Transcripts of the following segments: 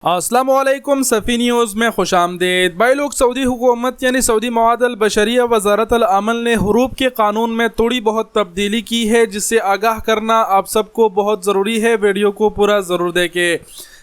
अस्सलाम वालेकुम सफ़ी न्यूज़ में खुश आमदीद। भाई लोग, सऊदी हुकूमत यानी सऊदी मवाद बशरिया वज़ारत अमल ने हुरूब के कानून में थोड़ी बहुत तब्दीली की है, जिससे आगाह करना आप सबको बहुत ज़रूरी है। वीडियो को पूरा ज़रूर देखें।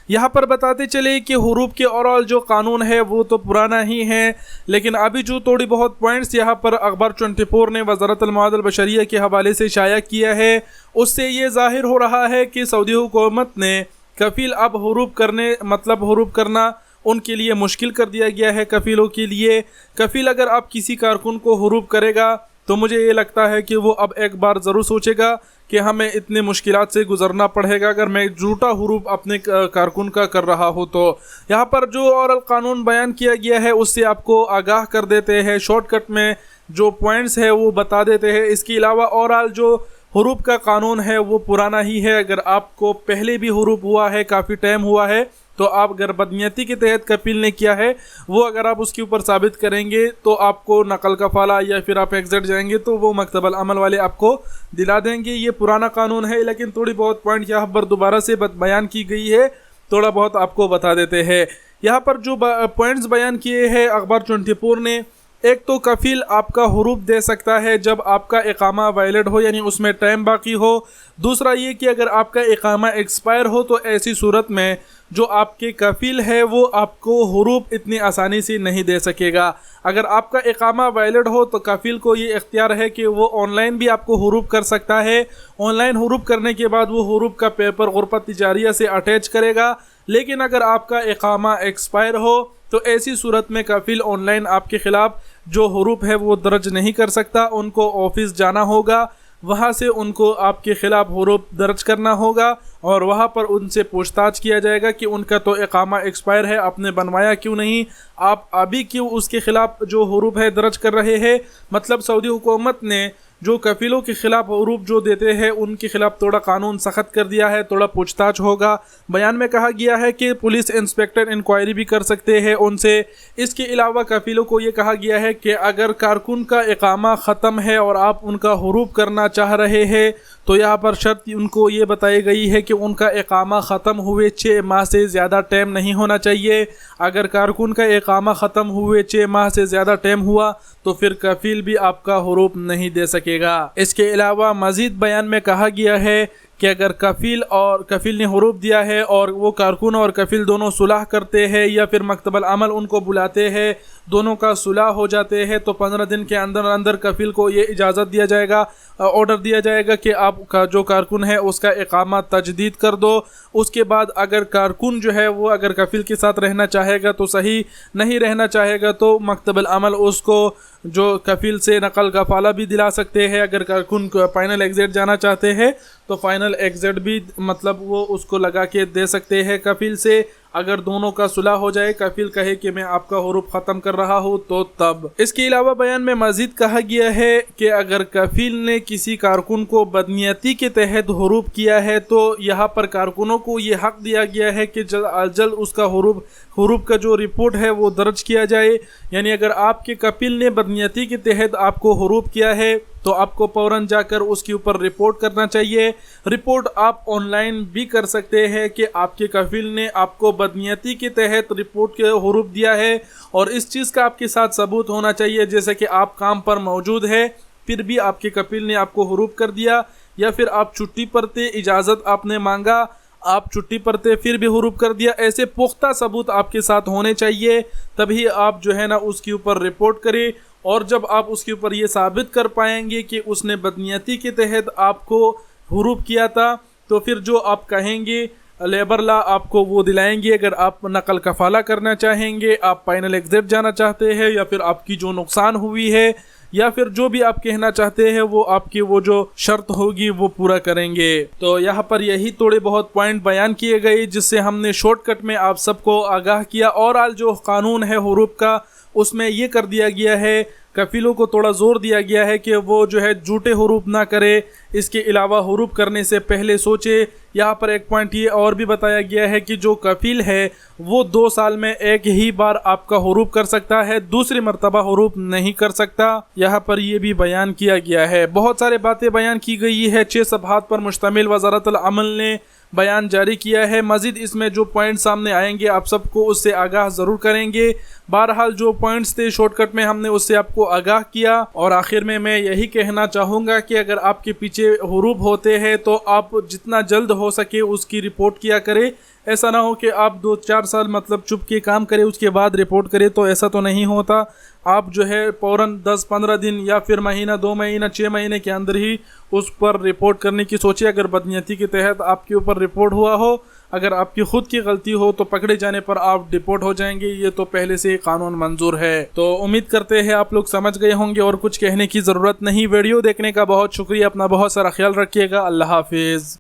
यहाँ पर बताते चले कि हुरूब के ओवरऑल जो कानून है वो तो पुराना ही है, लेकिन अभी जो थोड़ी बहुत पॉइंट्स यहाँ पर अखबार 24 ने वज़ारत मवाद बशरिया के हवाले से शाया किया है, उससे ये ज़ाहिर हो रहा है कि सऊदी हुकूमत ने कफ़ील अब हुरूब करना उनके लिए मुश्किल कर दिया गया है। कफ़ीलों के लिए कफ़ील अगर आप किसी कारकुन को हुरूब करेगा तो मुझे ये लगता है कि वो अब एक बार ज़रूर सोचेगा कि हमें इतने मुश्किलात से गुज़रना पड़ेगा अगर मैं झूठा हुरूब अपने कारकुन का कर रहा हूँ। तो यहाँ पर जो और कानून बयान किया गया है उससे आपको आगाह कर देते हैं, शॉर्टकट में जो पॉइंट्स है वो बता देते हैं। इसके अलावा ओवरऑल जो हुरूब का कानून है वो पुराना ही है। अगर आपको पहले भी हुरूब हुआ है, काफ़ी टाइम हुआ है, तो आप अगर बदनीयती के तहत कफील ने किया है वो अगर आप उसके ऊपर साबित करेंगे तो आपको नकल कफाला या फिर आप एग्जिट जाएंगे तो वो मकतबल अमल वाले आपको दिला देंगे। ये पुराना कानून है, लेकिन थोड़ी बहुत पॉइंट यहाँ पर दोबारा से बयान की गई है, थोड़ा बहुत आपको बता देते हैं। यहाँ पर जो पॉइंट्स बयान किए हैं अखबार 24 ने, एक तो कफ़ील आपका हुरूब दे सकता है जब आपका इकामा वैलिड हो, यानी उसमें टाइम बाकी हो। दूसरा ये कि अगर आपका इकामा एक्सपायर हो तो ऐसी सूरत में जो आपके कफ़ील है वो आपको हुरूब इतनी आसानी से नहीं दे सकेगा। अगर आपका इकामा वैलिड हो तो कफ़ील को ये इख्तियार है कि वो ऑनलाइन भी आपको हुरूब कर सकता है। ऑनलाइन हुरूब करने के बाद वो हुरूब का पेपर गुरफत तिजारिया से अटैच करेगा। लेकिन अगर आपका इकामा एक्सपायर हो तो ऐसी सूरत में कफ़ील ऑनलाइन आपके ख़िलाफ़ जो हुरूब है वो दर्ज नहीं कर सकता। उनको ऑफिस जाना होगा, वहाँ से उनको आपके ख़िलाफ़ हुरूब दर्ज करना होगा और वहाँ पर उनसे पूछताछ किया जाएगा कि उनका तो इकामा एक्सपायर है, आपने बनवाया क्यों नहीं, आप अभी क्यों उसके ख़िलाफ़ जो हुरूब है दर्ज कर रहे हैं। मतलब सऊदी हुकूमत ने जो कफ़ीलों के ख़िलाफ़ हुरूब जो देते हैं उनके ख़िलाफ़ थोड़ा कानून सख्त कर दिया है, थोड़ा पूछताछ होगा। बयान में कहा गया है कि पुलिस इंस्पेक्टर इंक्वायरी भी कर सकते हैं उनसे। इसके अलावा कफ़ीलों को ये कहा गया है कि अगर कारकुन का इकामा ख़त्म है और आप उनका हुरूब करना चाह रहे हैं तो यहाँ पर शर्त उनको ये बताई गई है कि उनका इकामा ख़त्म हुए 6 माह से ज़्यादा टाइम नहीं होना चाहिए। अगर कारकुन का इकामा ख़त्म हुए 6 माह से ज़्यादा टाइम हुआ तो फिर कफ़ील भी आपका हुरूब नहीं दे सकेगा। इसके अलावा मज़ीद बयान में कहा गया है कि अगर कफ़ील ने हुरूब दिया है और वो कारकुन और कफ़ील दोनों सुलह करते हैं या फिर मकतबल अमल उनको बुलाते हैं, दोनों का सुलह हो जाते हैं, तो 15 दिन के अंदर अंदर कफ़ील को ये इजाज़त दिया जाएगा, ऑर्डर दिया जाएगा कि आपका जो कारकुन है उसका इकामा तजदीद कर दो। उसके बाद अगर कारकुन जो है वो अगर कफ़ील के साथ रहना चाहेगा तो सही, नहीं रहना चाहेगा तो मकतबल अमल उसको जो कफ़ील से नकल कफाला भी दिला सकते हैं। अगर कारकुन फ़ाइनल एग्ज़िट जाना चाहते हैं तो फ़ाइनल एग्ज़िट भी मतलब वो उसको लगा के दे सकते हैं कफ़ील से। अगर दोनों का सुलह हो जाए, कफ़ील कहे कि मैं आपका हुरूब ख़त्म कर रहा हूँ तो तब। इसके अलावा बयान में मज़ीद कहा गया है कि अगर कफ़ील ने किसी कारकुन को बदनीयती के तहत हुरूब किया है तो यहाँ पर कारकुनों को ये हक़ दिया गया है कि जल्द उसका हुरूब का जो रिपोर्ट है वो दर्ज किया जाए। यानी अगर आपके कफ़ील ने बदनीयती के तहत आपको हुरूब किया है तो आपको फ़ौरन जाकर उसके ऊपर रिपोर्ट करना चाहिए। रिपोर्ट आप ऑनलाइन भी कर सकते हैं कि आपके कफ़ील ने आपको बदनीयती के तहत रिपोर्ट के हुरूब दिया है और इस चीज़ का आपके साथ सबूत होना चाहिए, जैसे कि आप काम पर मौजूद है फिर भी आपके कफ़ील ने आपको हुरूब कर दिया, या फिर आप छुट्टी पर थे, इजाज़त आपने मांगा, आप छुट्टी पर थे फिर भी हुरूब कर दिया। ऐसे पुख्ता सबूत आपके साथ होने चाहिए, तभी आप जो है ना उसके ऊपर रिपोर्ट करें। और जब आप उसके ऊपर ये साबित कर पाएंगे कि उसने बदनीयती के तहत आपको हुरूब किया था तो फिर जो आप कहेंगे लेबर ला आपको वो दिलाएंगे। अगर आप नकल कफाला करना चाहेंगे, आप फ़ाइनल एग्ज़िट जाना चाहते हैं, या फिर आपकी जो नुकसान हुई है, या फिर जो भी आप कहना चाहते हैं वो आपकी वो जो शर्त होगी वो पूरा करेंगे। तो यहाँ पर यही थोड़े बहुत पॉइंट बयान किए गए जिससे हमने शॉर्टकट में आप सबको आगाह किया। और आज जो कानून है हुरूब का उसमें ये कर दिया गया है, कफ़ीलों को थोड़ा ज़ोर दिया गया है कि वो जो है झूठे हुरूब ना करे। इसके अलावा हुरूब करने से पहले सोचे। यहाँ पर एक पॉइंट ये और भी बताया गया है कि जो कफ़ील है वो 2 साल में एक ही बार आपका हुरूब कर सकता है, दूसरी मर्तबा हुरूब नहीं कर सकता। यहाँ पर ये भी बयान किया गया है। बहुत सारे बातें बयान की गई है। 6 सफ़हात पर मुश्तमिल वज़ारत अल अमल ने बयान जारी किया है। मज़ीद इसमें जो पॉइंट सामने आएंगे आप सबको उससे आगाह ज़रूर करेंगे। बहरहाल जो पॉइंट्स थे शॉर्टकट में हमने उससे आपको आगाह किया। और आखिर में मैं यही कहना चाहूँगा कि अगर आपके पीछे हुरूब होते हैं तो आप जितना जल्द हो सके उसकी रिपोर्ट किया करें। ऐसा ना हो कि आप 2-4 साल मतलब चुप के काम करें उसके बाद रिपोर्ट करें, तो ऐसा तो नहीं होता। आप जो है फ़ौरन 10-15 दिन या फिर महीना, 2 महीना, 6 महीने के अंदर ही उस पर रिपोर्ट करने की सोचिए। अगर बदनीयती के तहत आपके ऊपर रिपोर्ट हुआ हो, अगर आपकी खुद की गलती हो तो पकड़े जाने पर आप डिपोर्ट हो जाएंगे। ये तो पहले से कानून मंजूर है। तो उम्मीद करते हैं आप लोग समझ गए होंगे और कुछ कहने की ज़रूरत नहीं। वीडियो देखने का बहुत शुक्रिया। अपना बहुत सारा ख्याल रखिएगा। अल्लाह हाफिज़।